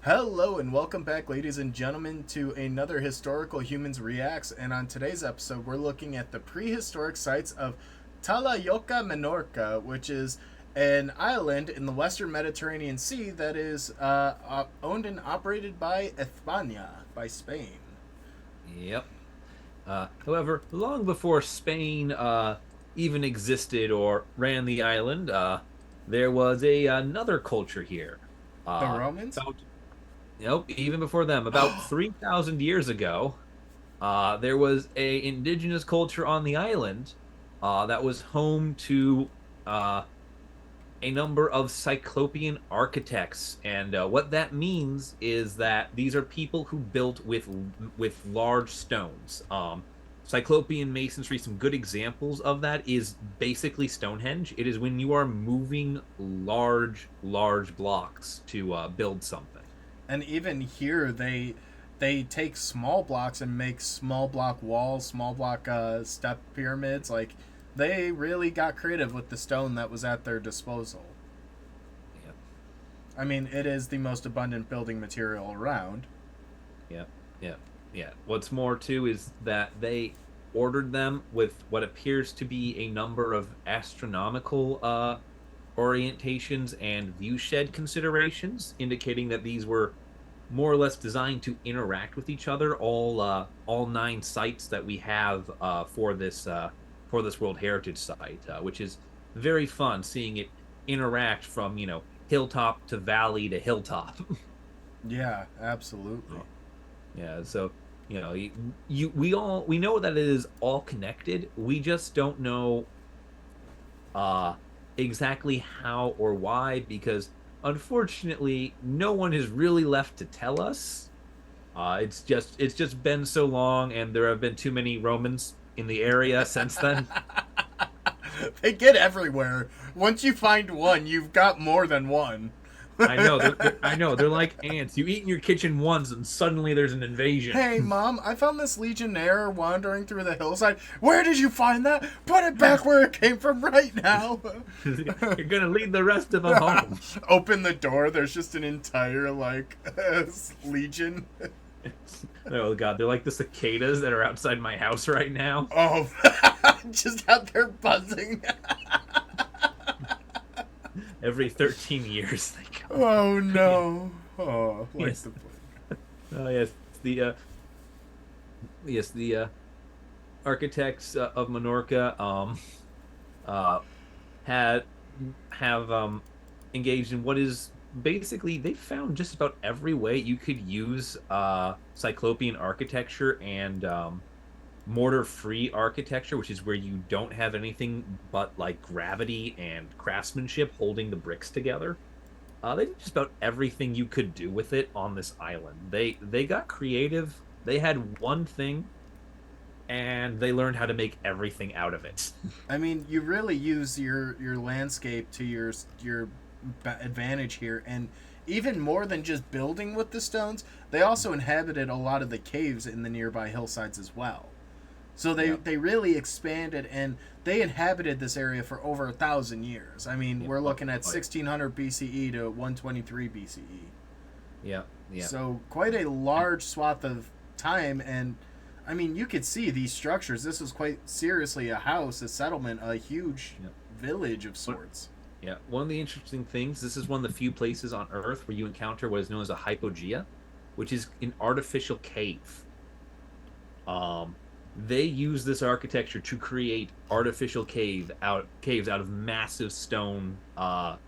Hello and welcome back, ladies and gentlemen, to another Historical Humans Reacts. And on today's episode, we're looking at the prehistoric sites of Talayoca, Menorca, which is an island in the western Mediterranean Sea that is owned and operated by España, by Spain. Yep. However, long before Spain even existed or ran the island, there was another culture here. The Uh, Romans? about Nope, even before them, about 3,000 years ago, there was a indigenous culture on the island that was home to uh, a number of cyclopean architects, and what that means is that these are people who built with large stones. Cyclopean masonry, some good examples of that is basically Stonehenge. It is when you are moving large blocks to build something. And even here, they take small blocks and make small block walls, small block step pyramids. Like they really got creative with the stone that was at their disposal. Yep, I mean, it is the most abundant building material around. yep, yep, yeah. What's more too is that they ordered them with what appears to be a number of astronomical orientations and viewshed considerations, indicating that these were more or less designed to interact with each other. All nine sites that we have for this World Heritage Site, which is very fun seeing it interact from hilltop to valley to hilltop. Yeah, absolutely. Yeah, so we know that it is all connected. We just don't know uh exactly how or why, because unfortunately no one has really left to tell us. It's just been so long, and there have been too many Romans in the area since then. They get everywhere. Once you find one, you've got more than one. I know they're like ants. You eat in your kitchen once and suddenly there's an invasion. Hey, Mom, I found this Legionnaire wandering through the hillside. Where did you find that? Put it back where it came from right now. You're gonna lead the rest of them home. Open the door, there's just an entire, like, legion. Oh god, they're like the cicadas that are outside my house right now. Oh, just out there buzzing. Every 13 years they come. Oh, Yeah. no. Oh, like Yes. the. Oh yes. The architects of Menorca uh had have engaged in what is basically, they found just about every way you could use cyclopean architecture and mortar free architecture, which is where you don't have anything but like gravity and craftsmanship holding the bricks together. They did just about everything you could do with it on this island. They got creative. They had one thing, and they learned how to make everything out of it. I mean, you really use your landscape to your advantage here, and even more than just building with the stones, they also inhabited a lot of the caves in the nearby hillsides as well. So Yep. they really expanded and they inhabited this area for over 1,000 years. I mean, Yep. we're Oh, looking at oh, yeah. 1600 BCE to 123 BCE. Yep. Yep. So quite a large swath of time, and I mean, you could see these structures. This was quite seriously a house, a settlement, a huge Yep. village of But sorts. yeah, one of the interesting things, this is one of the few places on Earth where you encounter what is known as a hypogea, which is an artificial cave. Um, they use this architecture to create artificial caves out of massive stone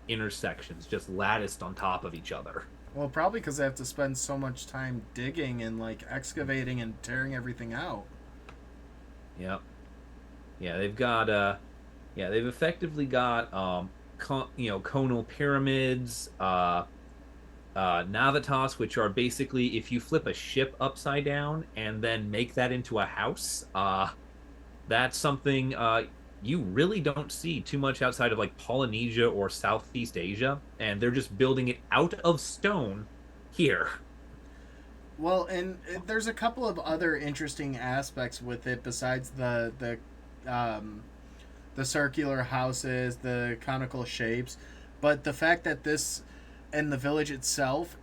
intersections, just latticed on top of each other. Well, probably because they have to spend so much time digging and like excavating and tearing everything out. Yep. Yeah, they've effectively got conal pyramids, navitas, which are basically if you flip a ship upside down and then make that into a house. That's something you really don't see too much outside of like Polynesia or Southeast Asia, and they're just building it out of stone here. Well, and there's a couple of other interesting aspects with it besides the circular houses, the conical shapes, but the fact that this and the village itself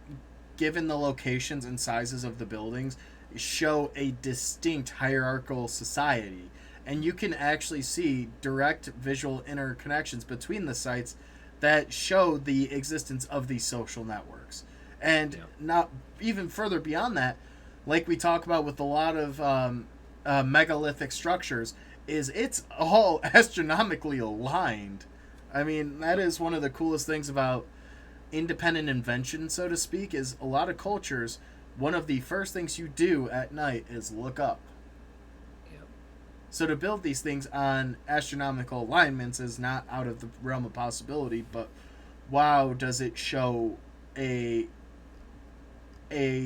given the locations and sizes of the buildings, show a distinct hierarchical society. And you can actually see direct visual interconnections between the sites that show the existence of these social networks. And Yeah. not even further beyond that, like we talk about with a lot of megalithic structures, is it's all astronomically aligned. I mean, that is one of the coolest things about independent invention, so to speak, is a lot of cultures, one of the first things you do at night is look up. Yeah. So to build these things on astronomical alignments is not out of the realm of possibility, but wow, does it show a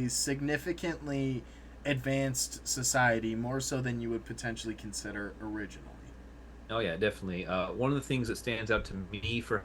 significantly advanced society, more so than you would potentially consider originally. Oh yeah, definitely. One of the things that stands out to me for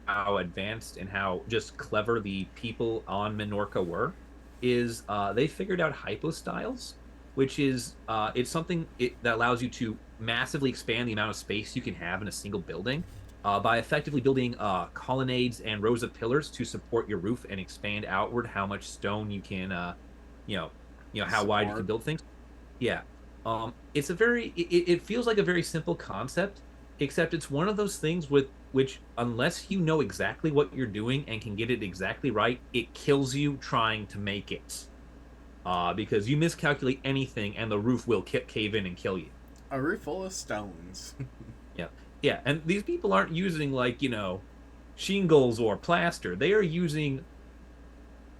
how advanced and how just clever the people on Menorca were is they figured out hypostyles, which is it's something that allows you to massively expand the amount of space you can have in a single building by effectively building colonnades and rows of pillars to support your roof and expand outward how much stone you can, you know, how wide you can Support. build things. Yeah. It's a very it feels like a very simple concept, except it's one of those things with which unless you know exactly what you're doing and can get it exactly right, it kills you trying to make it. Because you miscalculate anything and the roof will cave in and kill you. A roof full of stones. Yeah. Yeah, and these people aren't using like, shingles or plaster. They are using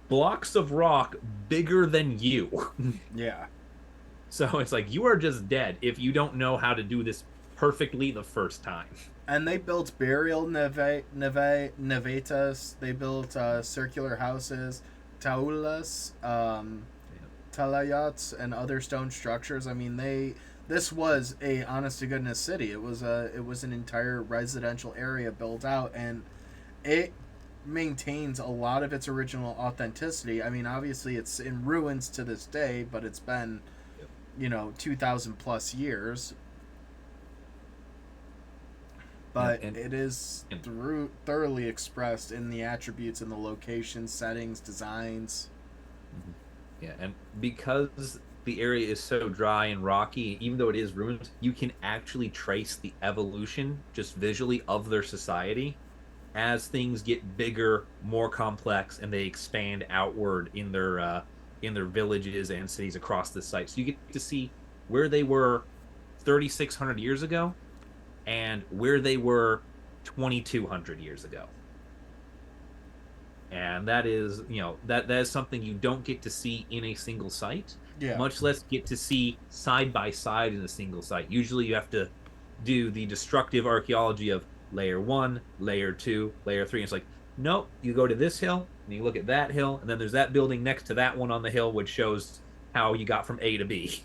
blocks of rock bigger than you. Yeah. So it's like you are just dead if you don't know how to do this perfectly the first time. And they built nevetas. They built circular houses, taulas, talayots, and other stone structures. I mean, they this was a honest to goodness city. It was an entire residential area built out, and it maintains a lot of its original authenticity. I mean, obviously, it's in ruins to this day, but it's been 2,000 plus years. Yeah, But it is thoroughly expressed in the attributes and the locations, settings, designs. mhm. Yeah, and because the area is so dry and rocky, even though it is ruined, you can actually trace the evolution just visually of their society as things get bigger, more complex, and they expand outward in their villages and cities across the site. So you get to see where they were 3,600 years ago and where they were 2,200 years ago. And that is, that is something you don't get to see in a single site, Yeah. much less get to see side by side in a single site. Usually you have to do the destructive archaeology of layer one, layer two, layer three. And it's like, nope, you go to this hill and you look at that hill, and then there's that building next to that one on the hill, which shows how you got from A to B.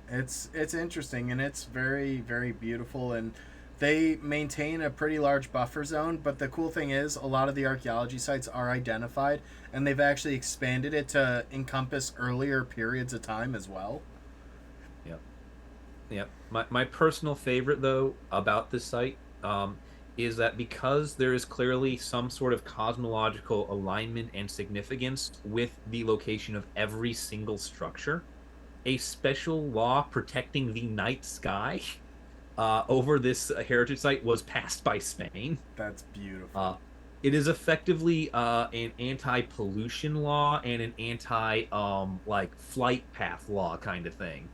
It's interesting, and it's very very beautiful, and they maintain a pretty large buffer zone. But the cool thing is, a lot of the archaeology sites are identified, and they've actually expanded it to encompass earlier periods of time as well. Yep. Yep. My personal favorite though about this site is that because there is clearly some sort of cosmological alignment and significance with the location of every single structure, a special law protecting the night sky over this heritage site was passed by Spain. That's beautiful. Uh, it is effectively an anti-pollution law and an anti like flight path law kind of thing.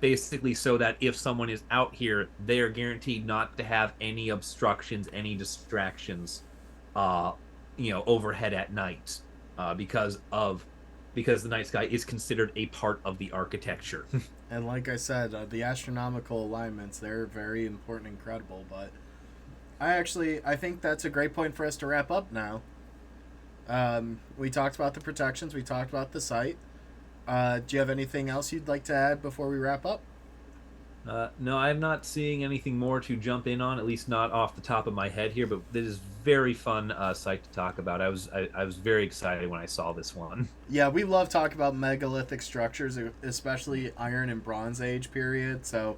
Basically, so that if someone is out here, they are guaranteed not to have any obstructions, any distractions, uh, overhead at night, because the night sky is considered a part of the architecture. And like I said, the astronomical alignments, they're very important and credible. But I think that's a great point for us to wrap up now. We talked about the protections, we talked about the site. Do you have anything else you'd like to add before we wrap up? No, I'm not seeing anything more to jump in on, at least not off the top of my head here. But this is very fun site to talk about. I was very excited when I saw this one. Yeah, we love talking about megalithic structures, especially Iron and Bronze Age period. So,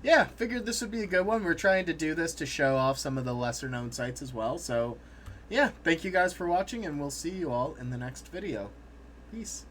yeah, figured this would be a good one. We're trying to do this to show off some of the lesser known sites as well. So, yeah, thank you guys for watching, and we'll see you all in the next video. Peace.